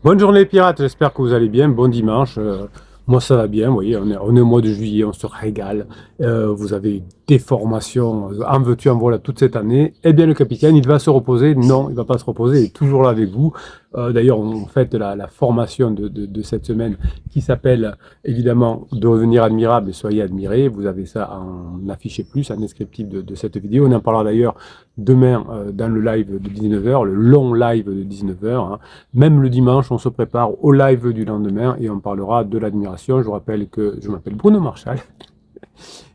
Bonne journée pirates, j'espère que vous allez bien, bon dimanche. Moi ça va bien, vous voyez, on est au mois de juillet, on se régale. Vous avez des formations, en veux-tu, en voilà, toute cette année. Eh bien le capitaine, il va se reposer. Non, il ne va pas se reposer, il est toujours là avec vous. D'ailleurs, on fait la formation de cette semaine qui s'appelle évidemment Devenir admirable et soyez admirés. Vous avez ça en affiché plus, en descriptif de cette vidéo. On en parlera d'ailleurs demain dans le live de 19h, le long live de 19h. Même le dimanche, on se prépare au live du lendemain et on parlera de l'admiration. Je vous rappelle que je m'appelle Bruno Marchal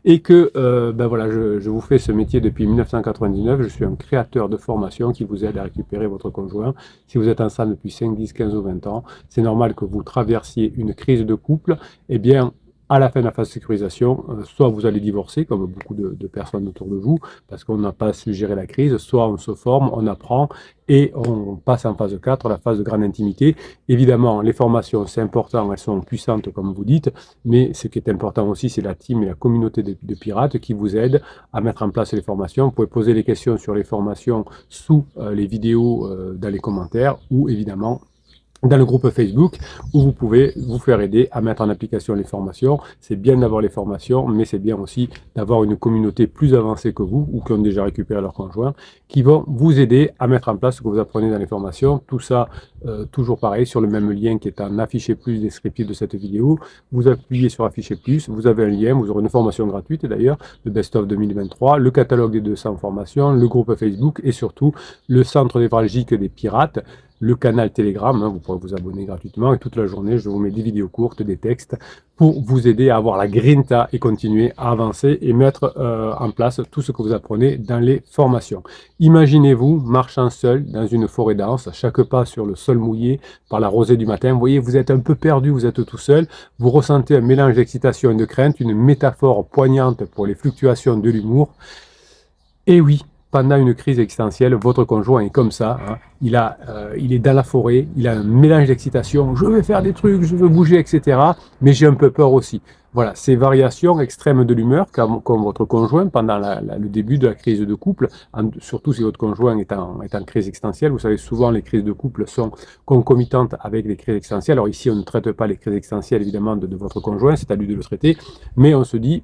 et que ben voilà, je vous fais ce métier depuis 1999. Je suis un créateur de formation qui vous aide à récupérer votre conjoint. Si vous êtes ensemble depuis 5, 10, 15 ou 20 ans, c'est normal que vous traversiez une crise de couple. Eh bien, à la fin de la phase de sécurisation, soit vous allez divorcer, comme beaucoup de personnes autour de vous, parce qu'on n'a pas su gérer la crise, soit on se forme, on apprend, et on passe en phase 4, la phase de grande intimité. Évidemment, les formations, c'est important, elles sont puissantes, comme vous dites, mais ce qui est important aussi, c'est la team et la communauté de pirates qui vous aident à mettre en place les formations. Vous pouvez poser des questions sur les formations sous les vidéos dans les commentaires, ou évidemment dans le groupe Facebook où vous pouvez vous faire aider à mettre en application les formations. C'est bien d'avoir les formations, mais c'est bien aussi d'avoir une communauté plus avancée que vous ou qui ont déjà récupéré leur conjoint qui vont vous aider à mettre en place ce que vous apprenez dans les formations. Tout ça, toujours pareil, sur le même lien qui est en affiché plus descriptif de cette vidéo. Vous appuyez sur afficher plus, vous avez un lien, vous aurez une formation gratuite d'ailleurs, le Best of 2023, le catalogue des 200 formations, le groupe Facebook et surtout le centre névralgique des pirates, le canal Telegram, vous pourrez vous abonner gratuitement et toute la journée je vous mets des vidéos courtes, des textes pour vous aider à avoir la grinta et continuer à avancer et mettre en place tout ce que vous apprenez dans les formations. Imaginez-vous marchant seul dans une forêt dense, chaque pas sur le sol mouillé par la rosée du matin. Vous voyez, vous êtes un peu perdu, vous êtes tout seul, vous ressentez un mélange d'excitation et de crainte, une métaphore poignante pour les fluctuations de l'humour. Et oui, pendant une crise existentielle, votre conjoint est comme ça. Il est dans la forêt, il a un mélange d'excitation. Je veux faire des trucs, je veux bouger, etc. Mais j'ai un peu peur aussi. Voilà, ces variations extrêmes de l'humeur, comme votre conjoint pendant le début de la crise de couple, surtout si votre conjoint est en crise existentielle. Vous savez, souvent les crises de couple sont concomitantes avec les crises existentielles. Alors ici, on ne traite pas les crises existentielles évidemment de votre conjoint, c'est à lui de le traiter, mais on se dit,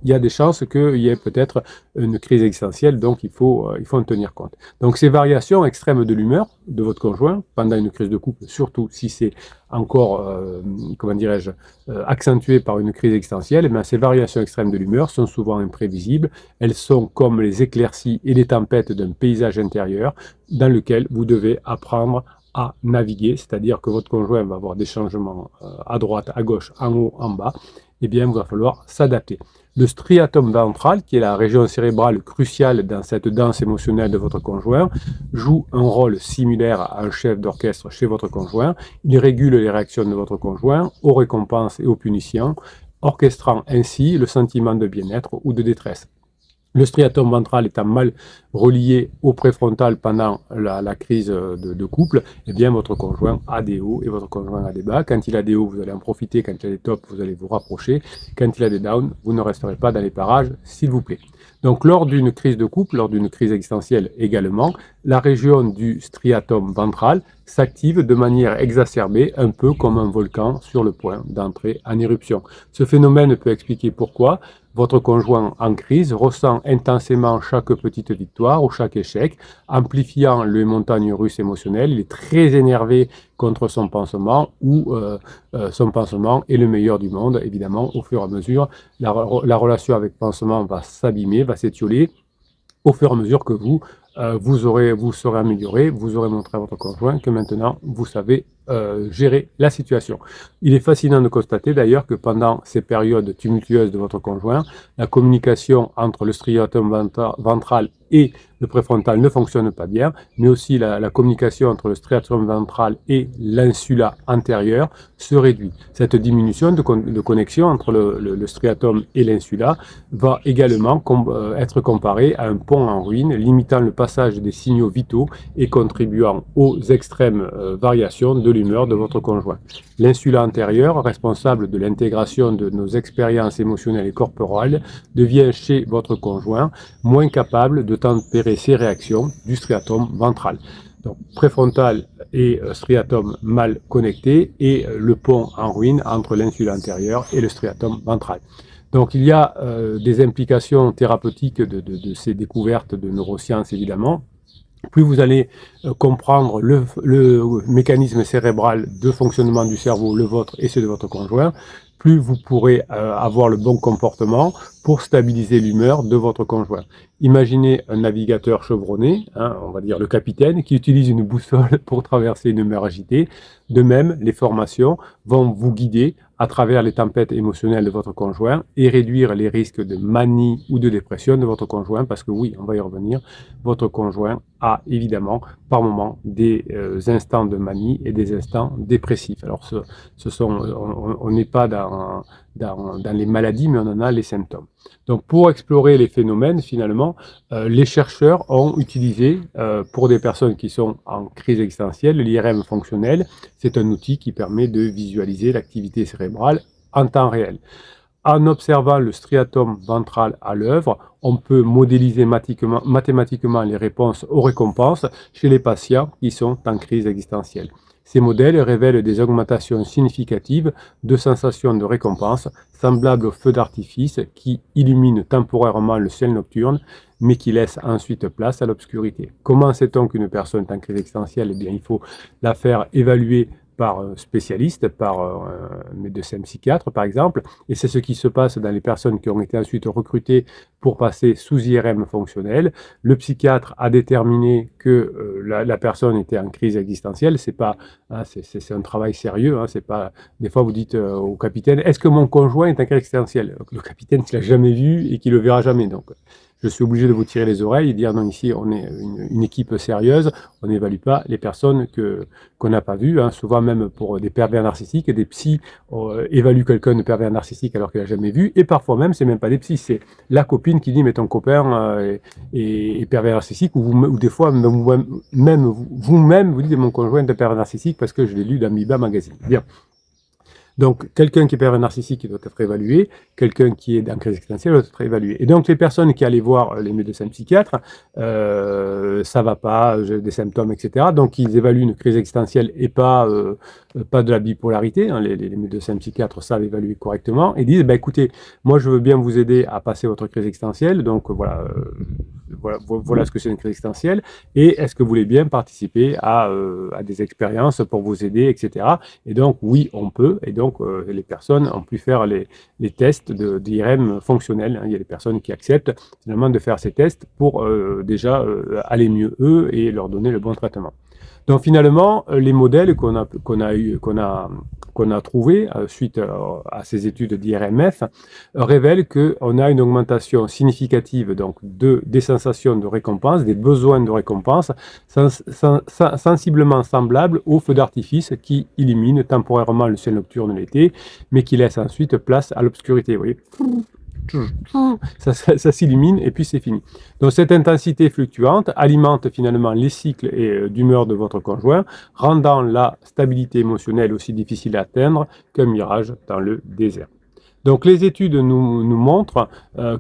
il y a des chances qu'il y ait peut-être une crise existentielle, donc il faut en tenir compte. Donc ces variations extrêmes de l'humeur de votre conjoint pendant une crise de couple, surtout si c'est encore, comment dirais-je, accentué par une crise existentielle, ces variations extrêmes de l'humeur sont souvent imprévisibles. Elles sont comme les éclaircies et les tempêtes d'un paysage intérieur dans lequel vous devez apprendre à naviguer, c'est-à-dire que votre conjoint va avoir des changements à droite, à gauche, en haut, en bas, eh bien, il va falloir s'adapter. Le striatum ventral, qui est la région cérébrale cruciale dans cette danse émotionnelle de votre conjoint, joue un rôle similaire à un chef d'orchestre chez votre conjoint. Il régule les réactions de votre conjoint aux récompenses et aux punitions, orchestrant ainsi le sentiment de bien-être ou de détresse. Le striatum ventral étant mal relié au préfrontal pendant la crise de couple, eh bien votre conjoint a des hauts et votre conjoint a des bas. Quand il a des hauts, vous allez en profiter. Quand il a des tops, vous allez vous rapprocher. Quand il a des downs, vous ne resterez pas dans les parages, s'il vous plaît. Donc lors d'une crise de couple, lors d'une crise existentielle également, la région du striatum ventral s'active de manière exacerbée, un peu comme un volcan sur le point d'entrer en éruption. Ce phénomène peut expliquer pourquoi votre conjoint en crise ressent intensément chaque petite victoire ou chaque échec, amplifiant les montagnes russes émotionnelles. Il est très énervé contre son pansement ou son pansement est le meilleur du monde. Évidemment, au fur et à mesure, la relation avec pansement va s'abîmer, va s'étioler. Au fur et à mesure que vous serez amélioré, vous aurez montré à votre conjoint que maintenant vous savez gérer la situation. Il est fascinant de constater d'ailleurs que pendant ces périodes tumultueuses de votre conjoint, la communication entre le striatum ventral et le préfrontal ne fonctionne pas bien, mais aussi la communication entre le striatum ventral et l'insula antérieure se réduit. Cette diminution de connexion entre le striatum et l'insula va également être comparée à un pont en ruine, limitant le passage des signaux vitaux et contribuant aux extrêmes variations de l'humeur de votre conjoint. L'insula antérieure, responsable de l'intégration de nos expériences émotionnelles et corporelles, devient chez votre conjoint moins capable de tempérer ses réactions du striatum ventral. Donc préfrontal et striatum mal connecté et le pont en ruine entre l'insula antérieure et le striatum ventral. Donc il y a des implications thérapeutiques de ces découvertes de neurosciences évidemment. Plus vous allez comprendre le mécanisme cérébral de fonctionnement du cerveau, le vôtre et ceux de votre conjoint, plus vous pourrez avoir le bon comportement pour stabiliser l'humeur de votre conjoint. Imaginez un navigateur chevronné, hein, on va dire le capitaine, qui utilise une boussole pour traverser une mer agitée. De même, les formations vont vous guider à travers les tempêtes émotionnelles de votre conjoint et réduire les risques de manie ou de dépression de votre conjoint, parce que oui, on va y revenir, votre conjoint a évidemment par moments des instants de manie et des instants dépressifs. Alors on n'est pas dans les maladies, mais on en a les symptômes. Donc pour explorer les phénomènes, finalement, les chercheurs ont utilisé, pour des personnes qui sont en crise existentielle, l'IRM fonctionnel. C'est un outil qui permet de visualiser l'activité cérébrale en temps réel. En observant le striatum ventral à l'œuvre, on peut modéliser mathématiquement les réponses aux récompenses chez les patients qui sont en crise existentielle. Ces modèles révèlent des augmentations significatives de sensations de récompense, semblables aux feux d'artifice qui illuminent temporairement le ciel nocturne, mais qui laissent ensuite place à l'obscurité. Comment sait-on qu'une personne est en crise existentielle? Eh bien, il faut la faire évaluer par un spécialiste, par un médecin psychiatre par exemple, et c'est ce qui se passe dans les personnes qui ont été ensuite recrutées pour passer sous IRM fonctionnel. Le psychiatre a déterminé que la personne était en crise existentielle. C'est pas, hein, c'est un travail sérieux. Hein, c'est pas. Des fois vous dites au capitaine, est-ce que mon conjoint est en crise existentielle? Le capitaine ne l'a jamais vu et qui le verra jamais. Donc je suis obligé de vous tirer les oreilles et dire non, ici on est une équipe sérieuse, on n'évalue pas les personnes qu'on n'a pas vues. Hein. Souvent même pour des pervers narcissiques, des psys évaluent quelqu'un de pervers narcissique alors qu'il n'a jamais vu, et parfois même c'est même pas des psys, c'est la copine qui dit mais ton copain est pervers narcissique, ou des fois même vous-même vous dites mon conjoint est pervers narcissique parce que je l'ai lu dans Biba Magazine. Bien. Donc, quelqu'un qui est pervers narcissique doit être évalué, quelqu'un qui est dans crise existentielle doit être évalué. Et donc, les personnes qui allaient voir les médecins psychiatres, ça va pas, j'ai des symptômes, etc. Donc, ils évaluent une crise existentielle et pas de la bipolarité. Hein. Les médecins psychiatres savent évaluer correctement et disent, bah, écoutez, moi, je veux bien vous aider à passer votre crise existentielle. Donc, voilà ce que c'est une crise existentielle. Et est-ce que vous voulez bien participer à des expériences pour vous aider, etc. Et donc, oui, on peut. Et donc, les personnes ont pu faire les tests d'IRM fonctionnels. Hein. Il y a des personnes qui acceptent finalement de faire ces tests pour déjà aller mieux eux et leur donner le bon traitement. Donc finalement, les modèles qu'on a trouvés suite à ces études d'IRMF révèlent qu'on a une augmentation significative donc des sensations de récompense, des besoins de récompense, sensiblement semblables aux feux d'artifice qui illuminent temporairement le ciel nocturne l'été, mais qui laissent ensuite place à l'obscurité. Vous voyez, ça s'illumine et puis c'est fini. Donc cette intensité fluctuante alimente finalement les cycles d'humeur de votre conjoint, rendant la stabilité émotionnelle aussi difficile à atteindre qu'un mirage dans le désert. Donc les études nous montrent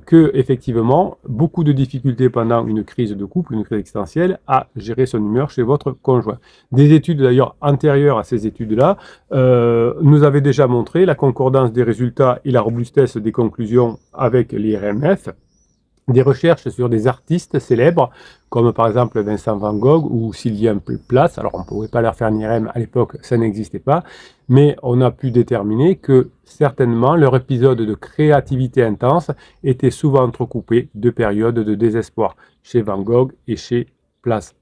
que effectivement beaucoup de difficultés pendant une crise de couple, une crise existentielle, à gérer son humeur chez votre conjoint. Des études d'ailleurs antérieures à ces études-là nous avaient déjà montré la concordance des résultats et la robustesse des conclusions avec l'IRMF. Des recherches sur des artistes célèbres, comme par exemple Vincent Van Gogh ou Sylvien Plath. Alors on ne pouvait pas leur faire un IRM à l'époque, ça n'existait pas, mais on a pu déterminer que certainement leur épisode de créativité intense était souvent entrecoupé de périodes de désespoir chez Van Gogh et chez Plath.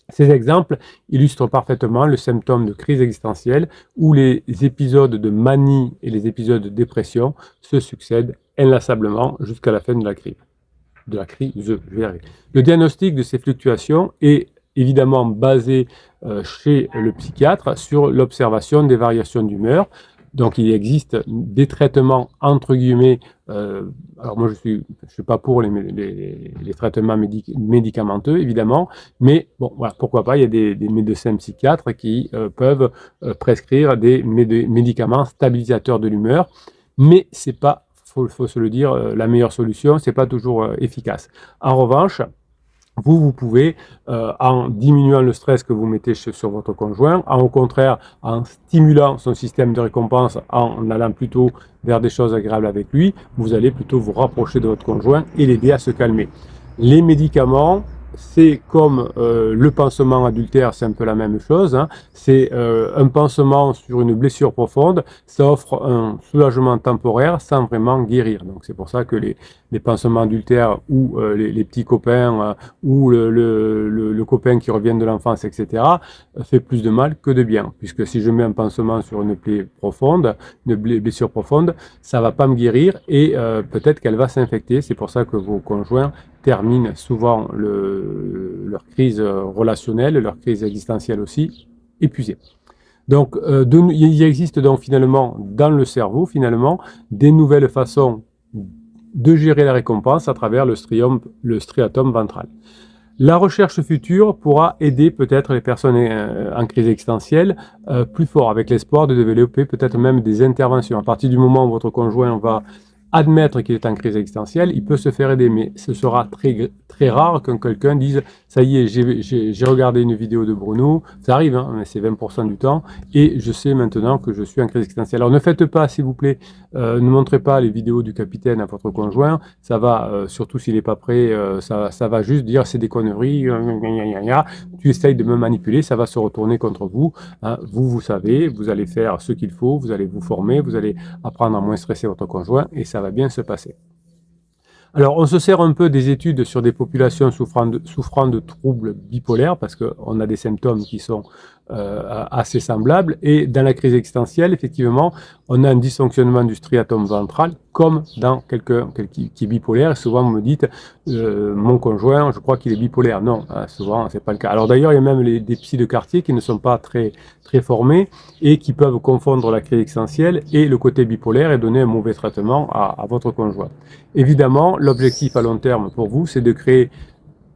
Ces exemples illustrent parfaitement le symptôme de crise existentielle où les épisodes de manie et les épisodes de dépression se succèdent inlassablement jusqu'à la fin de la crise. Le diagnostic de ces fluctuations est évidemment basé chez le psychiatre sur l'observation des variations d'humeur. Donc il existe des traitements entre guillemets, alors moi je suis pas pour les traitements médicamenteux évidemment, mais bon voilà, pourquoi pas, il y a des médecins psychiatres qui peuvent prescrire des médicaments stabilisateurs de l'humeur, mais c'est pas, faut se le dire, la meilleure solution, c'est pas toujours efficace. En revanche, vous pouvez, en diminuant le stress que vous mettez sur votre conjoint, au contraire, en stimulant son système de récompense, en allant plutôt vers des choses agréables avec lui, vous allez plutôt vous rapprocher de votre conjoint et l'aider à se calmer. Les médicaments, c'est comme le pansement adultère, c'est un peu la même chose, hein. C'est un pansement sur une blessure profonde, ça offre un soulagement temporaire sans vraiment guérir. Donc c'est pour ça que les pansements adultères ou les petits copains ou le copain qui revient de l'enfance, etc., fait plus de mal que de bien. Puisque si je mets un pansement sur une plaie profonde, une blessure profonde, ça ne va pas me guérir et peut-être qu'elle va s'infecter. C'est pour ça que vos conjoints terminent souvent leur crise relationnelle, leur crise existentielle aussi, épuisés. Donc, il existe donc finalement dans le cerveau, finalement, des nouvelles façons de gérer la récompense à travers le striatum ventral. La recherche future pourra aider peut-être les personnes en crise existentielle plus fort, avec l'espoir de développer peut-être même des interventions. À partir du moment où votre conjoint va admettre qu'il est en crise existentielle, il peut se faire aider, mais ce sera très, très rare que quelqu'un dise « ça y est, j'ai regardé une vidéo de Bruno », ça arrive, hein, mais c'est 20% du temps, et je sais maintenant que je suis en crise existentielle. Alors ne faites pas, s'il vous plaît, ne montrez pas les vidéos du capitaine à votre conjoint, ça va, surtout s'il n'est pas prêt, ça va juste dire « c'est des conneries, tu essayes de me manipuler, ça va se retourner contre vous, hein. Vous savez, vous allez faire ce qu'il faut, vous allez vous former, vous allez apprendre à moins stresser votre conjoint, et ça va bien se passer. » Alors, on se sert un peu des études sur des populations souffrant de troubles bipolaires, parce qu'on a des symptômes qui sont assez semblables. Et dans la crise existentielle, effectivement, on a un dysfonctionnement du striatum ventral, comme dans quelqu'un qui est bipolaire. Et souvent, vous me dites, mon conjoint, je crois qu'il est bipolaire. Non, souvent, c'est pas le cas. Alors d'ailleurs, il y a même des psys de quartier qui ne sont pas très formés et qui peuvent confondre la crise existentielle et le côté bipolaire et donner un mauvais traitement à votre conjoint. Évidemment, l'objectif à long terme pour vous, c'est de créer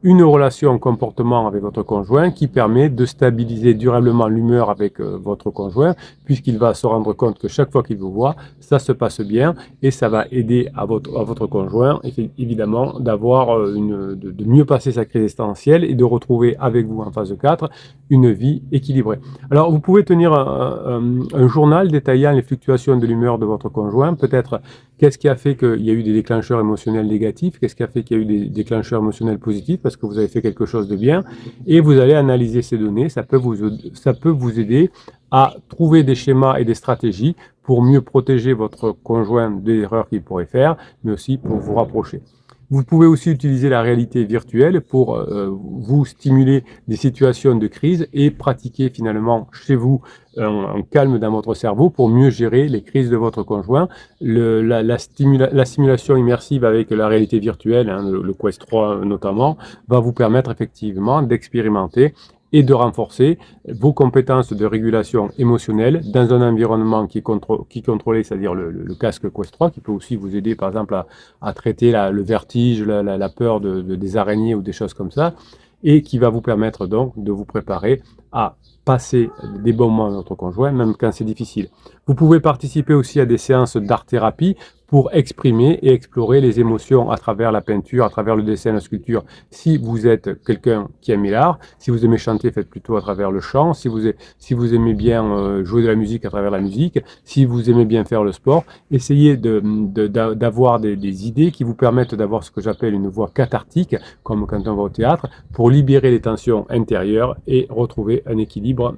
une relation comportement avec votre conjoint qui permet de stabiliser durablement l'humeur avec votre conjoint, puisqu'il va se rendre compte que chaque fois qu'il vous voit, ça se passe bien et ça va aider à votre conjoint, évidemment, de mieux passer sa crise existentielle et de retrouver avec vous en phase 4 une vie équilibrée. Alors, vous pouvez tenir un journal détaillant les fluctuations de l'humeur de votre conjoint, peut-être qu'est-ce qui a fait qu'il y a eu des déclencheurs émotionnels négatifs, qu'est-ce qui a fait qu'il y a eu des déclencheurs émotionnels positifs, parce que vous avez fait quelque chose de bien, et vous allez analyser ces données, ça peut vous aider à trouver des schémas et des stratégies pour mieux protéger votre conjoint des erreurs qu'il pourrait faire, mais aussi pour vous rapprocher. Vous pouvez aussi utiliser la réalité virtuelle pour vous stimuler des situations de crise et pratiquer finalement chez vous un calme dans votre cerveau pour mieux gérer les crises de votre conjoint. La simulation immersive avec la réalité virtuelle, hein, le Quest 3 notamment, va vous permettre effectivement d'expérimenter et de renforcer vos compétences de régulation émotionnelle dans un environnement qui est contrôlé, c'est-à-dire le casque Quest 3, qui peut aussi vous aider par exemple à traiter le vertige, la peur des araignées ou des choses comme ça, et qui va vous permettre donc de vous préparer à passer des bons moments avec votre conjoint, même quand c'est difficile. Vous pouvez participer aussi à des séances d'art-thérapie pour exprimer et explorer les émotions à travers la peinture, à travers le dessin, la sculpture. Si vous êtes quelqu'un qui aime l'art, si vous aimez chanter, faites plutôt à travers le chant. Si vous aimez bien jouer de la musique, à travers la musique. Si vous aimez bien faire le sport, essayez d'avoir des idées qui vous permettent d'avoir ce que j'appelle une voix cathartique, comme quand on va au théâtre, pour libérer les tensions intérieures et retrouver un équilibre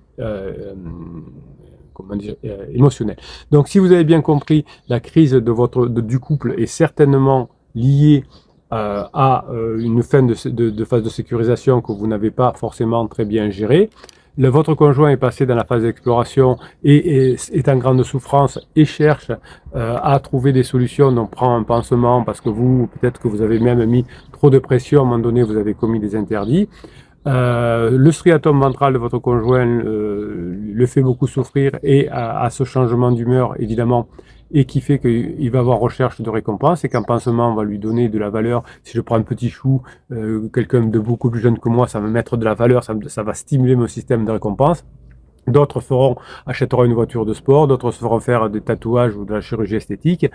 émotionnel. Donc, si vous avez bien compris, la crise du couple est certainement liée à une fin de phase de sécurisation que vous n'avez pas forcément très bien gérée. Votre conjoint est passé dans la phase d'exploration et est en grande souffrance et cherche à trouver des solutions, donc prend un pansement parce que peut-être que vous avez même mis trop de pression, à un moment donné, vous avez commis des interdits. Le striatum ventral de votre conjoint le fait beaucoup souffrir et à ce changement d'humeur, évidemment, et qui fait qu'il va avoir recherche de récompense et qu'un pansement va lui donner de la valeur. Si je prends un petit chou, quelqu'un de beaucoup plus jeune que moi, ça va me mettre de la valeur, ça va stimuler mon système de récompense. Achèteront une voiture de sport, d'autres se feront faire des tatouages ou de la chirurgie esthétique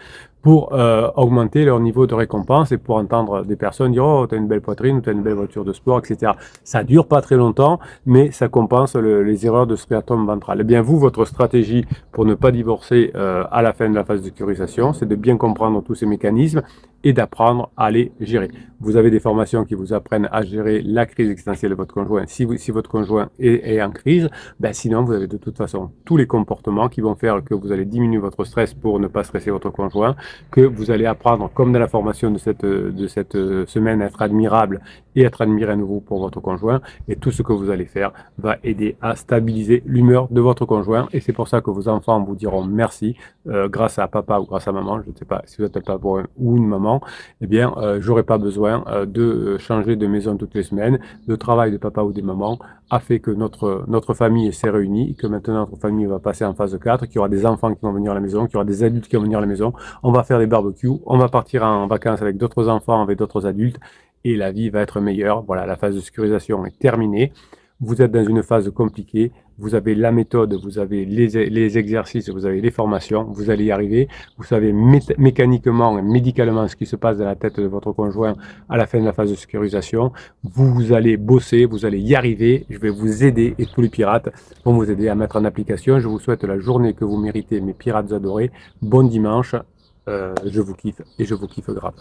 pour augmenter leur niveau de récompense et pour entendre des personnes dire oh, t'as une belle poitrine, t'as une belle voiture de sport, etc. Ça dure pas très longtemps, mais ça compense les erreurs de sperme ventral. Eh bien, vous, votre stratégie pour ne pas divorcer à la fin de la phase de sécurisation, c'est de bien comprendre tous ces mécanismes et d'apprendre à les gérer. Vous avez des formations qui vous apprennent à gérer la crise existentielle de votre conjoint si votre conjoint est en crise. Ben sinon, vous avez de toute façon tous les comportements qui vont faire que vous allez diminuer votre stress pour ne pas stresser votre conjoint, que vous allez apprendre, comme dans la formation de cette semaine, à être admirable et être admiré à nouveau pour votre conjoint. Et tout ce que vous allez faire va aider à stabiliser l'humeur de votre conjoint. Et c'est pour ça que vos enfants vous diront merci grâce à papa ou grâce à maman. Je ne sais pas si vous êtes un papa ou une maman. Eh bien, j'aurais pas besoin de changer de maison toutes les semaines. Le travail de papa ou des mamans a fait que notre famille s'est réunie, que maintenant notre famille va passer en phase 4, qu'il y aura des enfants qui vont venir à la maison, qu'il y aura des adultes qui vont venir à la maison, on va faire des barbecues, on va partir en vacances avec d'autres enfants, avec d'autres adultes, et la vie va être meilleure. Voilà, la phase de sécurisation est terminée. Vous êtes dans une phase compliquée, vous avez la méthode, vous avez les exercices, vous avez les formations, vous allez y arriver. Vous savez mécaniquement et médicalement ce qui se passe dans la tête de votre conjoint à la fin de la phase de sécurisation. Vous allez bosser, vous allez y arriver. Je vais vous aider et tous les pirates vont vous aider à mettre en application. Je vous souhaite la journée que vous méritez, mes pirates adorés. Bon dimanche, je vous kiffe et je vous kiffe grave.